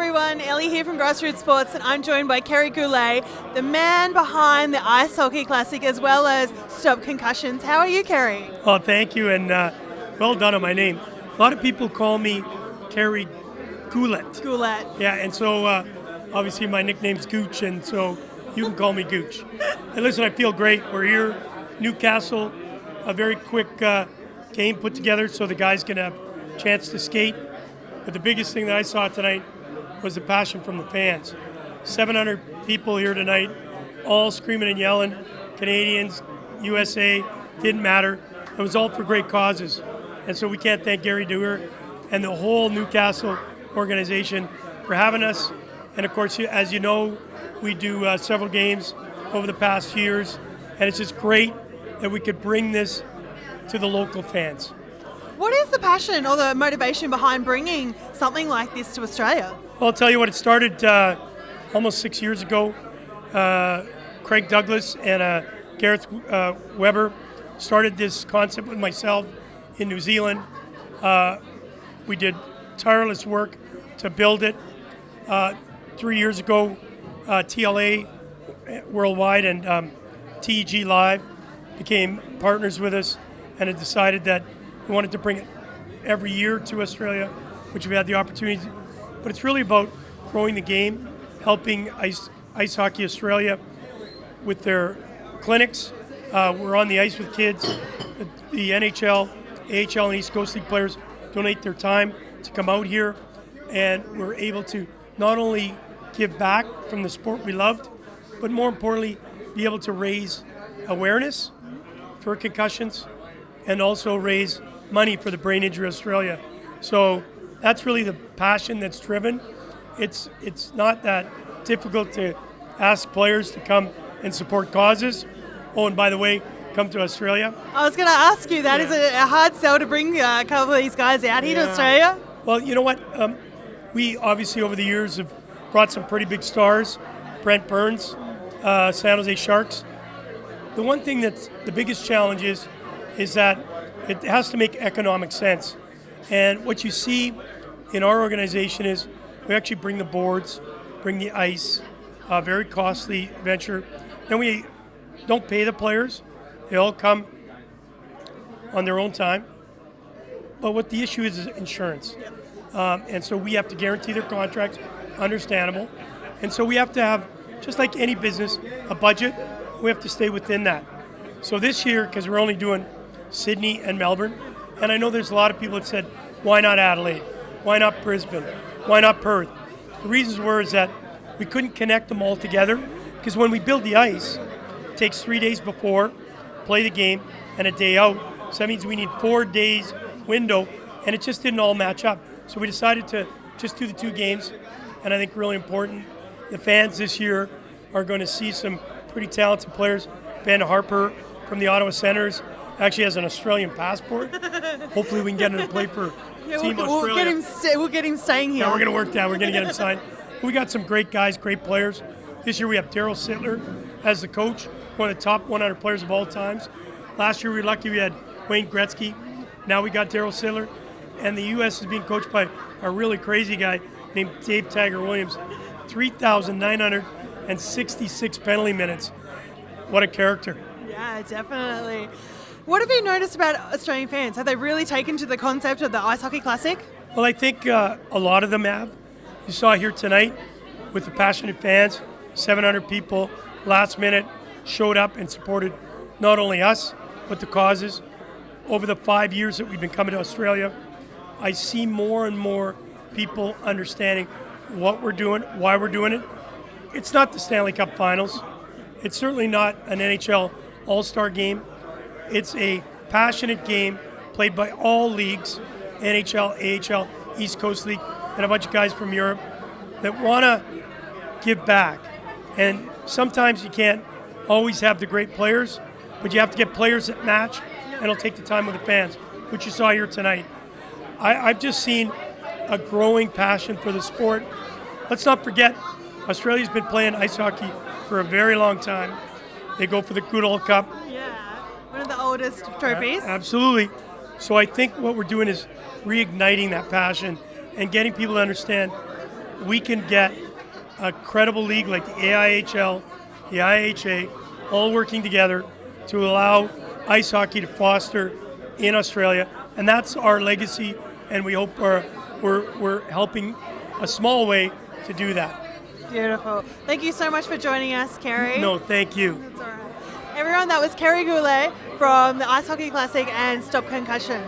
everyone, Ellie here from Grassroots Sports, and I'm joined by Kerry Goulet, the man behind the Ice Hockey Classic as well as Stop Concussions. How are you, Kerry? Oh, thank you, and well done on my name. A lot of people call me Kerry Goulet. Goulet. Yeah, and so obviously my nickname's Gooch, and so you can call me Gooch. And listen, I feel great. We're here, Newcastle, a very quick game put together so the guys can have a chance to skate. But the biggest thing that I saw tonight was the passion from the fans. 700 people here tonight, all screaming and yelling. Canadians, USA, didn't matter. It was all for great causes. And so we can't thank Gary Dewar and the whole Newcastle organization for having us. And of course, as you know, we do several games over the past years. And it's just great that we could bring this to the local fans. What is the passion or the motivation behind bringing something like this to Australia? Well, I'll tell you what, it started almost 6 years ago. Craig Douglas and Gareth Weber started this concept with myself in New Zealand. We did tireless work to build it. 3 years ago, TLA Worldwide and TEG Live became partners with us and had decided that we wanted to bring it every year to Australia, which we had the opportunity. But it's really about growing the game, helping Ice Hockey Australia with their clinics. We're on the ice with kids. The NHL, AHL, and East Coast League players donate their time to come out here, and we're able to not only give back from the sport we loved, but more importantly, be able to raise awareness for concussions and also raise money for the Brain Injury Australia. So that's really the passion that's driven. It's not that difficult to ask players to come and support causes. Oh, and by the way, come to Australia. I was going to ask you that. Yeah. Is it a hard sell to bring a couple of these guys out here to Australia? Well, you know what? We obviously over the years have brought some pretty big stars. Brent Burns, San Jose Sharks. The one thing that's the biggest challenge is that it has to make economic sense. And what you see in our organization is we actually bring the boards, bring the ice, a very costly venture. And we don't pay the players. They all come on their own time. But what the issue is insurance. And so we have to guarantee their contracts, understandable. And so we have to have, just like any business, a budget. We have to stay within that. So this year, because we're only doing Sydney and Melbourne, and I know there's a lot of people that said, why not Adelaide? Why not Brisbane? Why not Perth? The reasons were is that we couldn't connect them all together, because when we build the ice, it takes 3 days before, play the game, and a day out. So that means we need 4 days window, and it just didn't all match up. So we decided to just do the 2 games, and I think really important, the fans this year are going to see some pretty talented players. Ben Harper from the Ottawa Senators actually has an Australian passport. Hopefully we can get him to play for Team Australia. We'll get him staying here. Yeah, we're going to work that. We're going to get him signed. We got some great guys, great players. This year we have Daryl Sittler as the coach, one of the top 100 players of all times. Last year we were lucky we had Wayne Gretzky. Now we got Daryl Sittler. And the U.S. is being coached by a really crazy guy named Dave Taggart-Williams. 3,966 penalty minutes. What a character. Yeah, definitely. What have you noticed about Australian fans? Have they really taken to the concept of the Ice Hockey Classic? Well, I think a lot of them have. You saw here tonight with the passionate fans, 700 people last minute showed up and supported not only us, but the causes. Over the 5 years that we've been coming to Australia, I see more and more people understanding what we're doing, why we're doing it. It's not the Stanley Cup Finals. It's certainly not an NHL All-Star game. It's a passionate game played by all leagues, NHL, AHL, East Coast League, and a bunch of guys from Europe that want to give back. And sometimes you can't always have the great players, but you have to get players that match, and it'll take the time with the fans, which you saw here tonight. I've just seen a growing passion for the sport. Let's not forget, Australia's been playing ice hockey for a very long time. They go for the Goodall Cup. Yeah, one of the oldest trophies. Absolutely. So I think what we're doing is reigniting that passion and getting people to understand we can get a credible league like the AIHL, the IHA, all working together to allow ice hockey to foster in Australia. And that's our legacy, and we hope we're helping a small way to do that. Beautiful. Thank you so much for joining us, Kerry. No, thank you. That's all right. Everyone, that was Kerry Goulet from the Ice Hockey Classic and Stop Concussions.